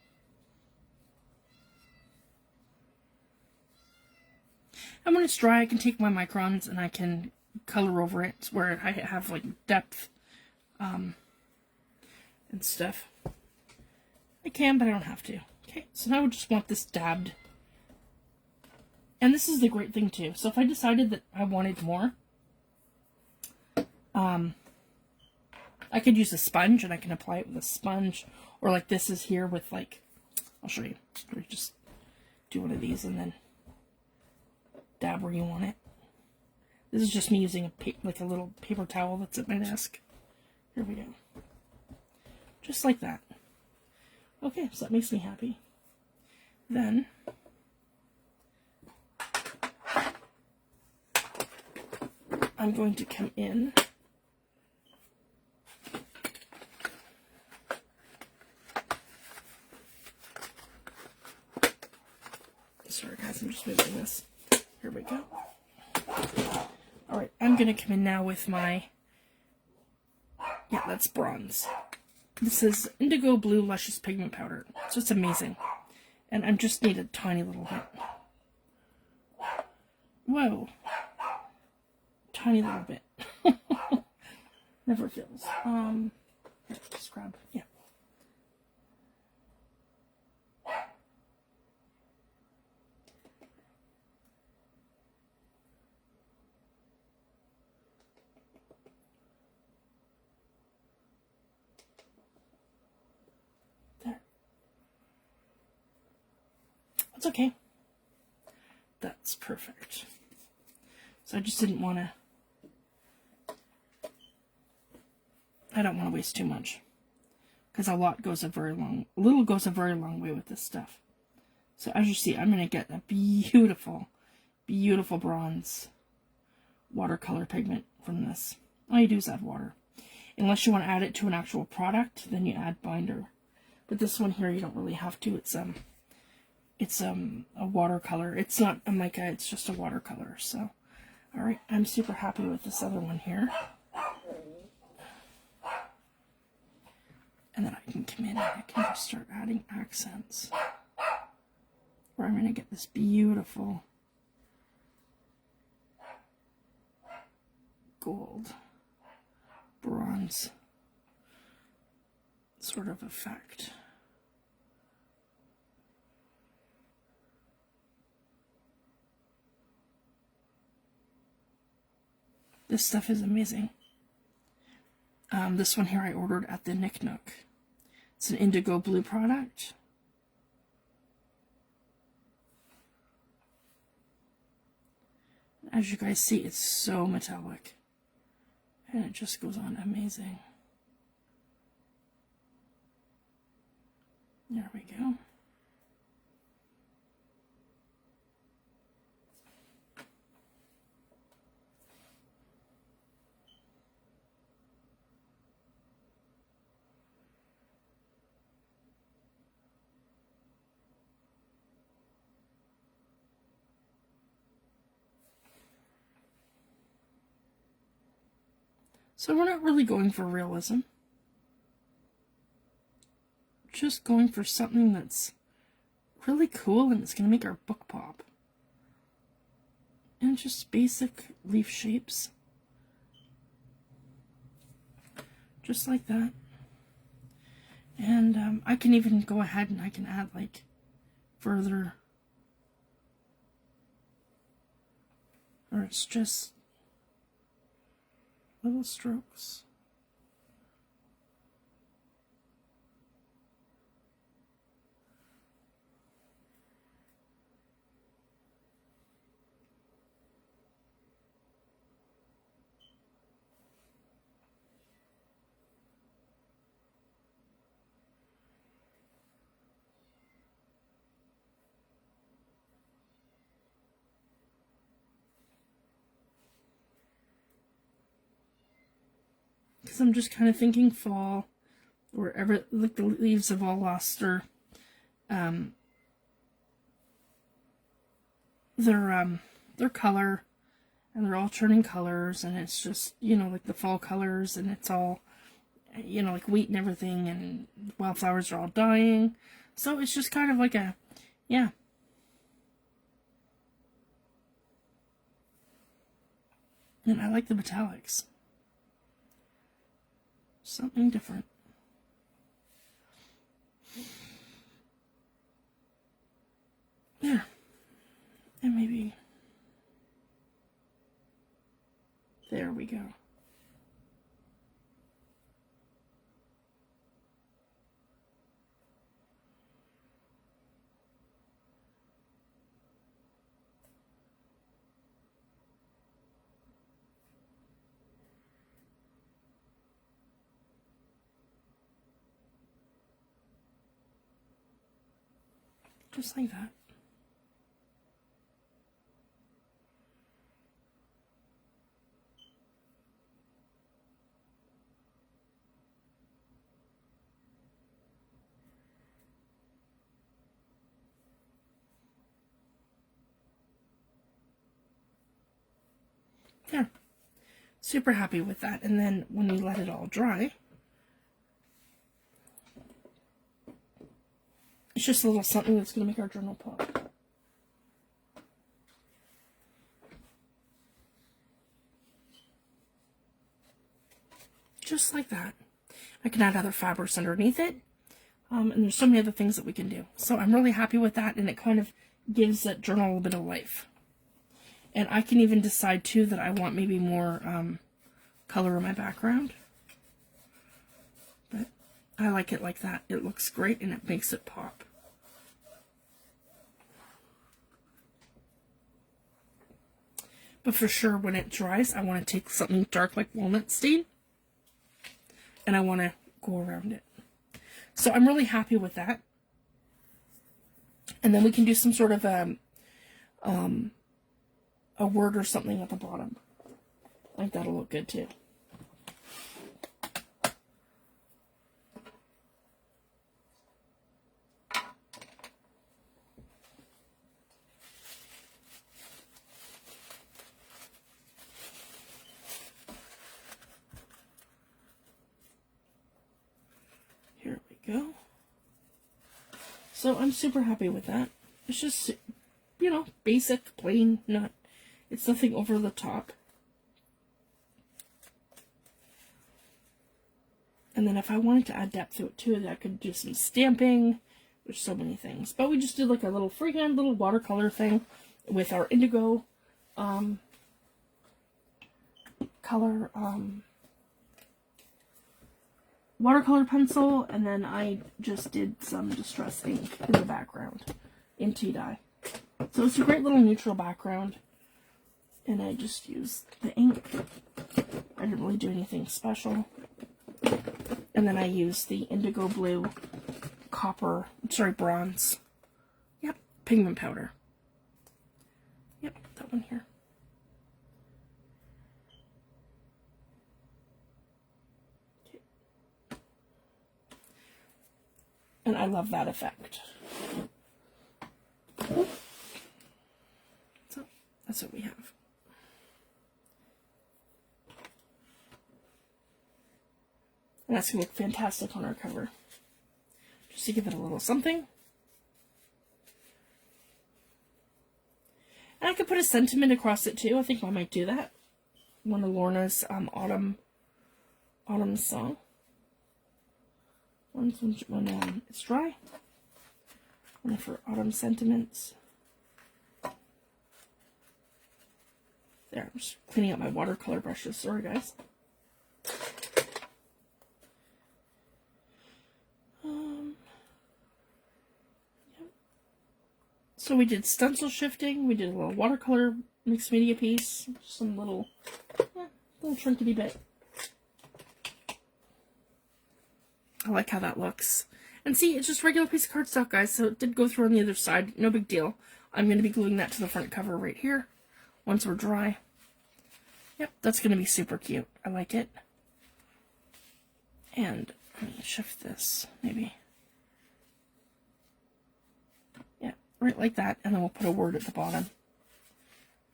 And when it's dry, I can take my microns and I can color over it where I have like depth and stuff. I can, but I don't have to. Okay, so now I just want this dabbed. And this is the great thing too. So if I decided that I wanted more, I could use a sponge and I can apply it with a sponge, or like this is here with like, I'll show you. Just do one of these and then dab where you want it. This is just me using like a little paper towel that's at my desk. Here we go. Just like that. Okay, so that makes me happy. Then I'm going to come in sorry guys, I'm just moving this. Here we go. Alright, I'm going to come in now with my, yeah, that's bronze. This is Indigo Blu Luscious Pigment Powder. So it's amazing. And I just need a tiny little bit. Whoa. Tiny little bit. Never feels. Here, just grab, yeah. That's okay. That's perfect. So I just didn't want to, I don't want to waste too much, because a little goes a very long way with this stuff. So as you see, I'm going to get a beautiful, beautiful bronze watercolor pigment from this. All you do is add water. Unless you want to add it to an actual product, then you add binder. But this one here, you don't really have to. It's a watercolor. It's not a mica, it's just a watercolor. So, all right, I'm super happy with this other one here. And then I can come in and I can just start adding accents. Where I'm going to get this beautiful gold bronze sort of effect. This stuff is amazing. This one here I ordered at the Nick Nook. It's an Indigo Blu product. As you guys see, it's so metallic. And it just goes on amazing. There we go. So we're not really going for realism. Just going for something that's really cool and it's going to make our book pop. And just basic leaf shapes. Just like that. And I can even go ahead and I can add like further. Or it's just little strokes. Because I'm just kind of thinking fall, or like the leaves have all lost their color, and they're all turning colors, and it's just, you know, like the fall colors, and it's all, you know, like wheat and everything, and wildflowers are all dying. So it's just kind of like a, yeah. And I like the metallics. Something different. There. And maybe there we go. Just like that. Yeah, super happy with that. And then when you let it all dry, it's just a little something that's going to make our journal pop. Just like that. I can add other fabrics underneath it. And there's so many other things that we can do. So I'm really happy with that, and it kind of gives that journal a little bit of life. And I can even decide too that I want maybe more color in my background. But I like it like that. It looks great and it makes it pop. But for sure, when it dries, I want to take something dark like walnut stain, and I want to go around it. So I'm really happy with that. And then we can do some sort of a word or something at the bottom. I think that'll look good too. Here we go. So I'm super happy with that. It's just, you know, basic, plain, not, it's nothing over the top. And then if I wanted to add depth to it too, I could do some stamping. There's so many things. But we just did like a little freehand little watercolor thing with our indigo color watercolor pencil, and then I just did some distress ink in the background in tea dye. So it's a great little neutral background, and I just used the ink. I didn't really do anything special. And then I used the Indigo Blue bronze. Yep, pigment powder. Yep, that one here. Okay. And I love that effect. So, that's what we have. And that's going to look fantastic on our cover. Just to give it a little something. And I could put a sentiment across it too. I think I might do that. One of Lorna's autumn song. When it's dry. One of her autumn sentiments. There, I'm just cleaning up my watercolor brushes. Sorry, guys. So we did stencil shifting, we did a little watercolor mixed media piece, some little trinkety bit. I like how that looks. And see, it's just a regular piece of cardstock, guys, so it did go through on the other side, no big deal. I'm going to be gluing that to the front cover right here, once we're dry. Yep, that's going to be super cute. I like it. And let me shift this, maybe. Right like that, and then we'll put a word at the bottom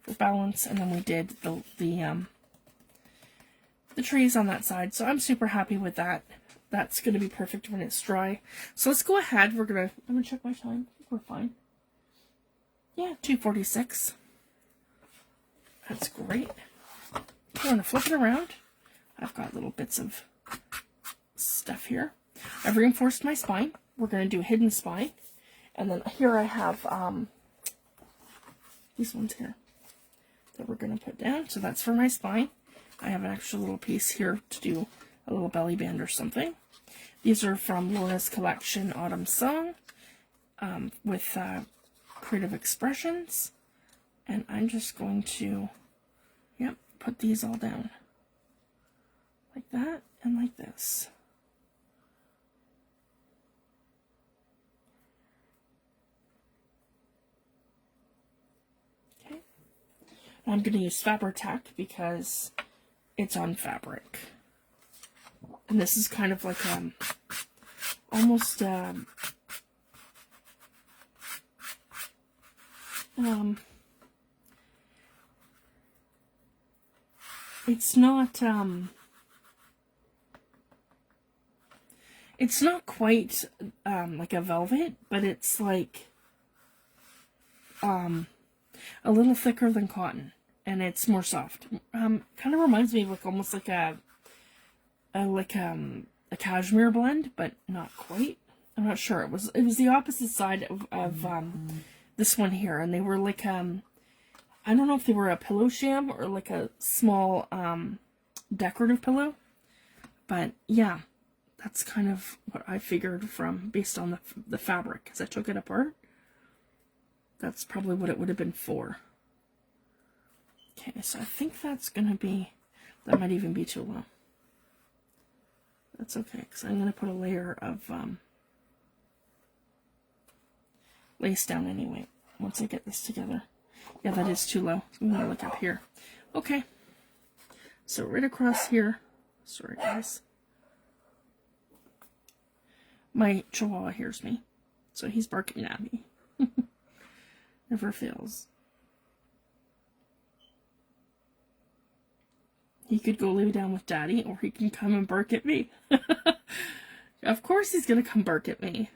for balance, and then we did the trees on that side, so I'm super happy with that. That's going to be perfect when it's dry. So let's go ahead. I'm going to check my time. I think we're fine. Yeah, 2:46. That's great. I'm going to flip it around. I've got little bits of stuff here. I've reinforced my spine. We're going to do a hidden spine. And then here I have these ones here that we're going to put down. So that's for my spine. I have an extra little piece here to do a little belly band or something. These are from Laura's collection, Autumn Song, with Creative Expressions. And I'm just going to, put these all down. Like that and like this. I'm going to use Fabri-Tac because it's on fabric. And this is kind of like almost it's not quite like a velvet, but it's like a little thicker than cotton, and it's more soft. Kind of reminds me of like almost like a cashmere blend, but not quite. I'm not sure. It was the opposite side of this one here, and they were like I don't know if they were a pillow sham or like a small decorative pillow, but yeah, that's kind of what I figured based on the fabric, because I took it apart. That's probably what it would have been for. Okay, so I think that's going to be, that might even be too low. That's okay, because I'm going to put a layer of lace down anyway, once I get this together. Yeah, that is too low. I'm going to look up here. Okay, so right across here, sorry guys. My chihuahua hears me, so he's barking at me. Never fails. He could go lay down with Daddy, or he can come and bark at me. Of course he's gonna come bark at me.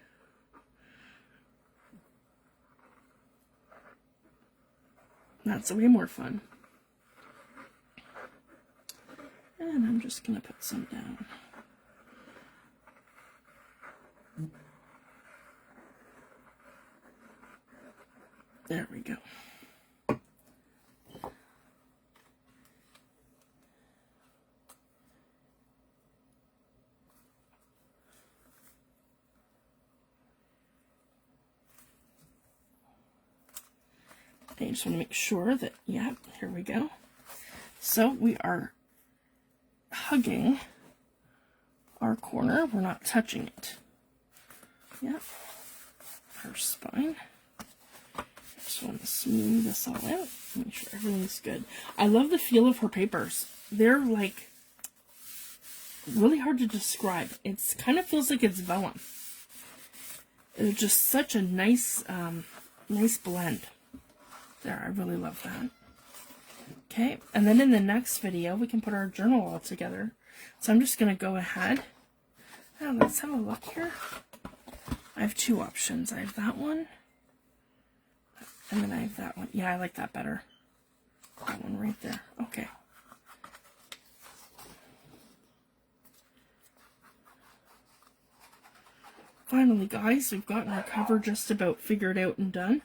That's way more fun. And I'm just gonna put some down. There we go. I just want to make sure that, yeah, here we go. So we are hugging our corner. We're not touching it. Yeah. Her spine. I just want to smooth this all out. Make sure everything's good. I love the feel of her papers. They're like really hard to describe. It's kind of feels like it's vellum. It's just such a nice, nice blend. There, I really love that. Okay, and then in the next video, we can put our journal all together. So I'm just going to go ahead. Oh, let's have a look here. I have two options. I have that one, and then I have that one. Yeah, I like that better. That one right there. Okay. Finally, guys, we've gotten our cover just about figured out and done.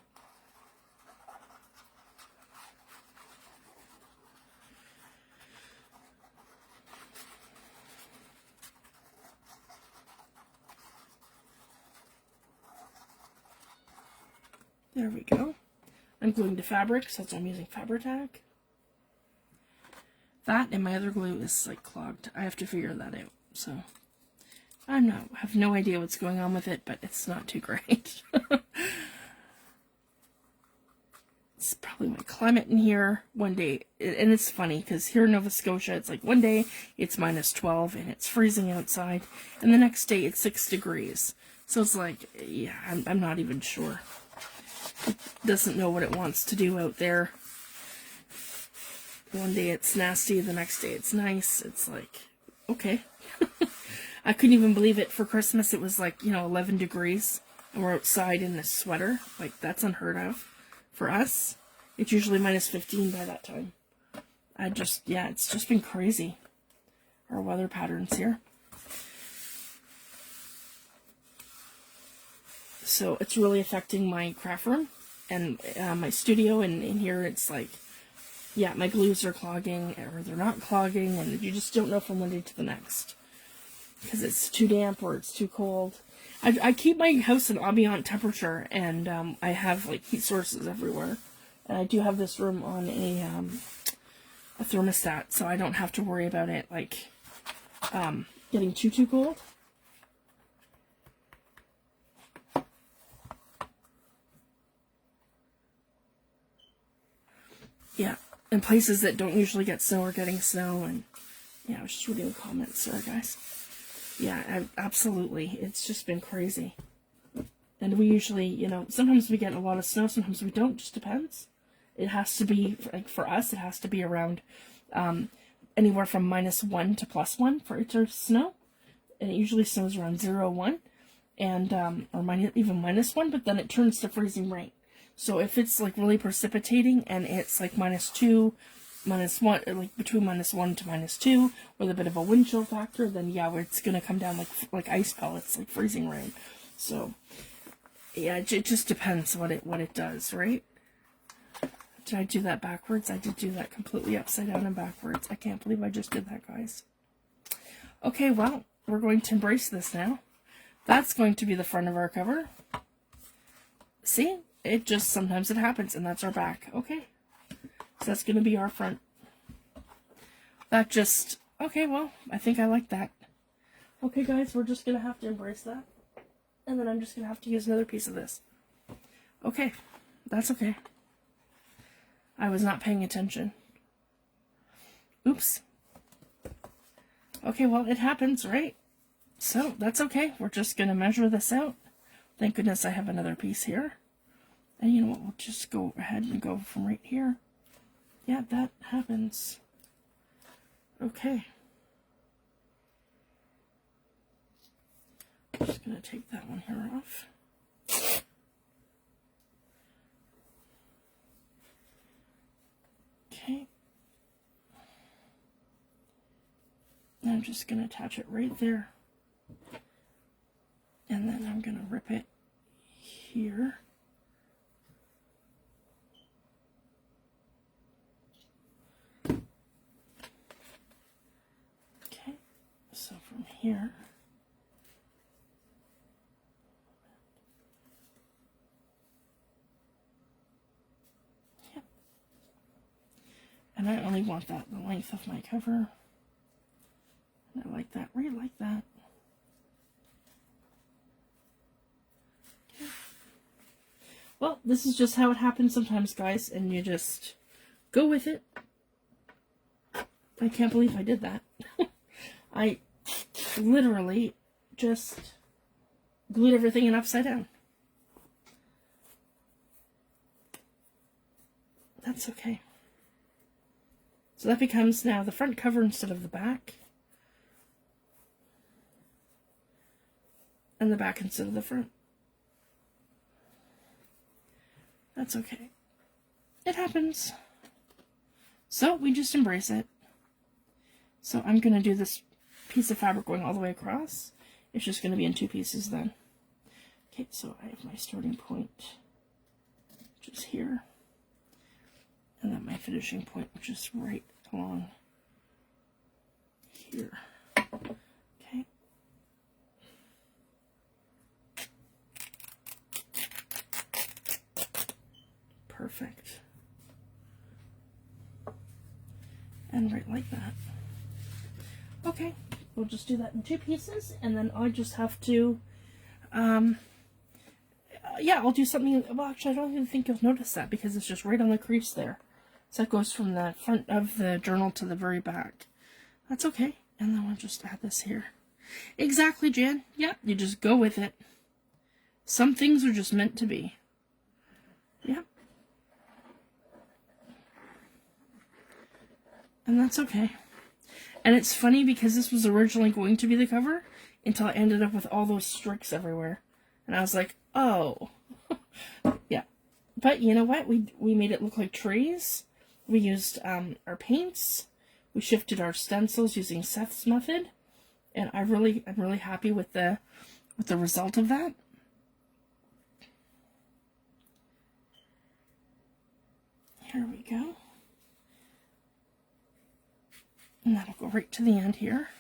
There we go. I'm gluing to fabric, so that's why I'm using Fabri-Tac. That and my other glue is like clogged. I have to figure that out. So I have no idea what's going on with it, but it's not too great. It's probably my climate in here. One day, and it's funny because here in Nova Scotia, it's like one day it's -12 and it's freezing outside, and the next day it's 6 degrees. So it's like, yeah, I'm not even sure. It doesn't know what it wants to do out there. One day it's nasty, the next day it's nice. It's like, okay. I couldn't even believe it. For Christmas it was like, 11 degrees, and we're outside in a sweater. Like, that's unheard of. For us, it's usually -15 by that time. It's just been crazy. Our weather patterns here. So it's really affecting my craft room and my studio, and in here it's like, yeah, my glues are clogging, or they're not clogging, and you just don't know from one day to the next. Because it's too damp or it's too cold. I keep my house an ambient temperature, and I have like heat sources everywhere. And I do have this room on a thermostat, so I don't have to worry about it like getting too cold. Yeah, and places that don't usually get snow are getting snow, and yeah, I was just reading the comments, sorry guys. Yeah, absolutely, it's just been crazy. And we usually, sometimes we get a lot of snow, sometimes we don't, just depends. It has to be, like for us, it has to be around anywhere from -1 to +1 for it to snow. And it usually snows around 0, 1, and or even -1, but then it turns to freezing rain. So if it's like really precipitating and it's like -2, -1, like between -1 to -2, with a bit of a wind chill factor, then yeah, it's gonna come down like ice pellets, like freezing rain. So yeah, it just depends what it does, right? Did I do that backwards? I did do that completely upside down and backwards. I can't believe I just did that, guys. Okay, well, we're going to embrace this now. That's going to be the front of our cover. See? Sometimes it happens, and that's our back. Okay. So that's going to be our front. Okay, well, I think I like that. Okay, guys, we're just going to have to embrace that. And then I'm just going to have to use another piece of this. Okay, that's okay. I was not paying attention. Oops. Okay, well, it happens, right? So, that's okay. We're just going to measure this out. Thank goodness I have another piece here. And you know what, we'll just go ahead and go from right here. Yeah, that happens. Okay. I'm just going to take that one here off. Okay. And I'm just going to attach it right there. And then I'm going to rip it here. here. Yep. And I only want that the length of my cover. And I like that, really like that. Okay. Well, this is just how it happens sometimes, guys, and you just go with it. I can't believe I did that. I literally just glued everything in upside down. That's okay. So that becomes now the front cover instead of the back. And the back instead of the front. That's okay. It happens. So we just embrace it. So I'm going to do this piece of fabric going all the way across. It's just going to be in 2 pieces then. Okay, so I have my starting point, which is here. And then my finishing point, which is right along here. Okay. Perfect. And right like that. Okay, we'll just do that in 2 pieces, and then I just have to, yeah, I'll do something, well, actually, I don't even think you'll notice that, because it's just right on the crease there. So that goes from the front of the journal to the very back. That's okay, and then we'll just add this here. Exactly, Jan. Yep, you just go with it. Some things are just meant to be. Yep. And that's okay. And it's funny because this was originally going to be the cover until I ended up with all those streaks everywhere. And I was like, oh. Yeah. But you know what? We made it look like trees. We used our paints. We shifted our stencils using Seth's method. And I'm really happy with the result of that. Here we go. And that'll go right to the end here.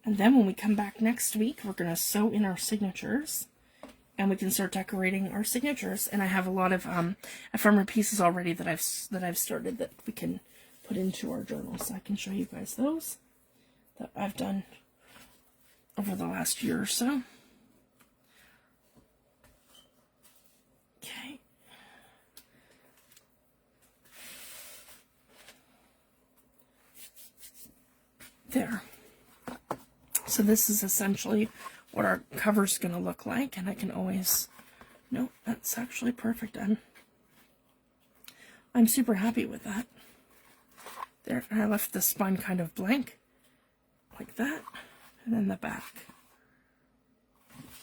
And then when we come back next week, we're going to sew in our signatures. And we can start decorating our signatures. And I have a lot of ephemera pieces already that I've started that we can put into our journal. So I can show you guys those that I've done over the last year or so. Okay. There. So this is essentially what our cover's going to look like, and I can always, no, that's actually perfect. I'm super happy with that. There, and I left the spine kind of blank, like that, and then the back,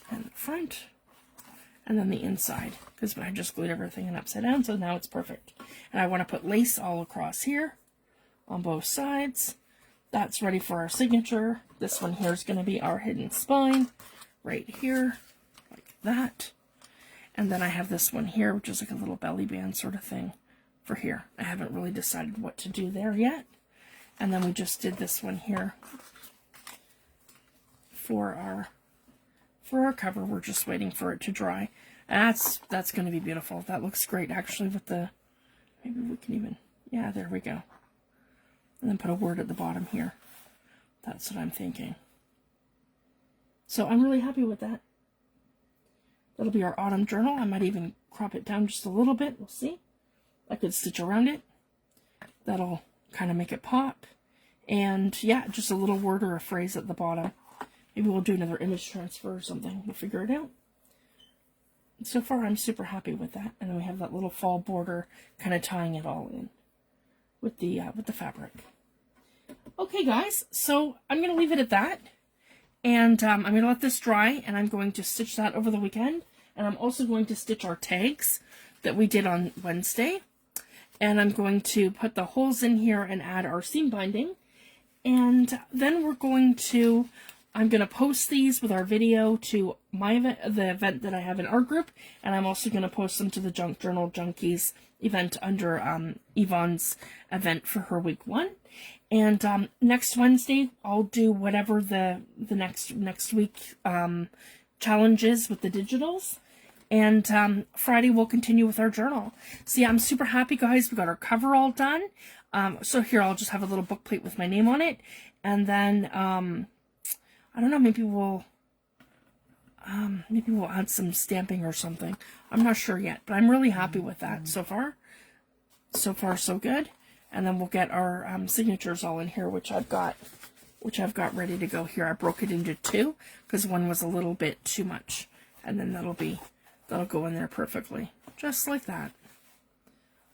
and the front, and then the inside, because I just glued everything in upside down, so now it's perfect. And I want to put lace all across here, on both sides. That's ready for our signature. This one here is going to be our hidden spine, right here, like that. And then I have this one here, which is like a little belly band sort of thing for here. I haven't really decided what to do there yet. And then we just did this one here for our cover. We're just waiting for it to dry. And that's going to be beautiful. That looks great actually with the, maybe we can even, yeah, there we go. And then put a word at the bottom here. That's what I'm thinking. So I'm really happy with that. That'll be our autumn journal. I might even crop it down just a little bit. We'll see. I could stitch around it. That'll kind of make it pop. And yeah, just a little word or a phrase at the bottom. Maybe we'll do another image transfer or something. We'll figure it out. So far, I'm super happy with that. And then we have that little fall border kind of tying it all in with the fabric. Okay, guys, so I'm going to leave it at that. And I'm going to let this dry, and I'm going to stitch that over the weekend. And I'm also going to stitch our tags that we did on Wednesday. And I'm going to put the holes in here and add our seam binding. And then we're going to I'm going to post these with our video to my event, the event that I have in our group, and I'm also going to post them to the Junk Journal Junkies event under Yvonne's event for her week 1. And next Wednesday, I'll do whatever the next week challenge is with the digitals. And Friday, we'll continue with our journal. So yeah, I'm super happy, guys. We got our cover all done. So here, I'll just have a little book plate with my name on it. And then, I don't know, maybe we'll add some stamping or something. I'm not sure yet, but I'm really happy with that so far. So far, so good. And then we'll get our signatures all in here, which I've got ready to go here. I broke it into 2 because one was a little bit too much, and then that'll go in there perfectly, just like that.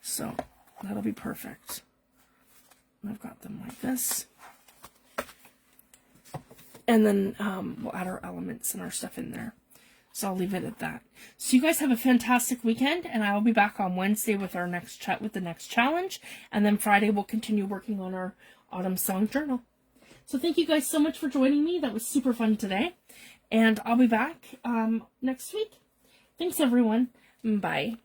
So that'll be perfect. And I've got them like this. And then we'll add our elements and our stuff in there. So I'll leave it at that. So you guys have a fantastic weekend, and I'll be back on Wednesday with our next chat with the next challenge. And then Friday we'll continue working on our autumn song journal. So thank you guys so much for joining me. That was super fun today. And I'll be back next week. Thanks, everyone. Bye.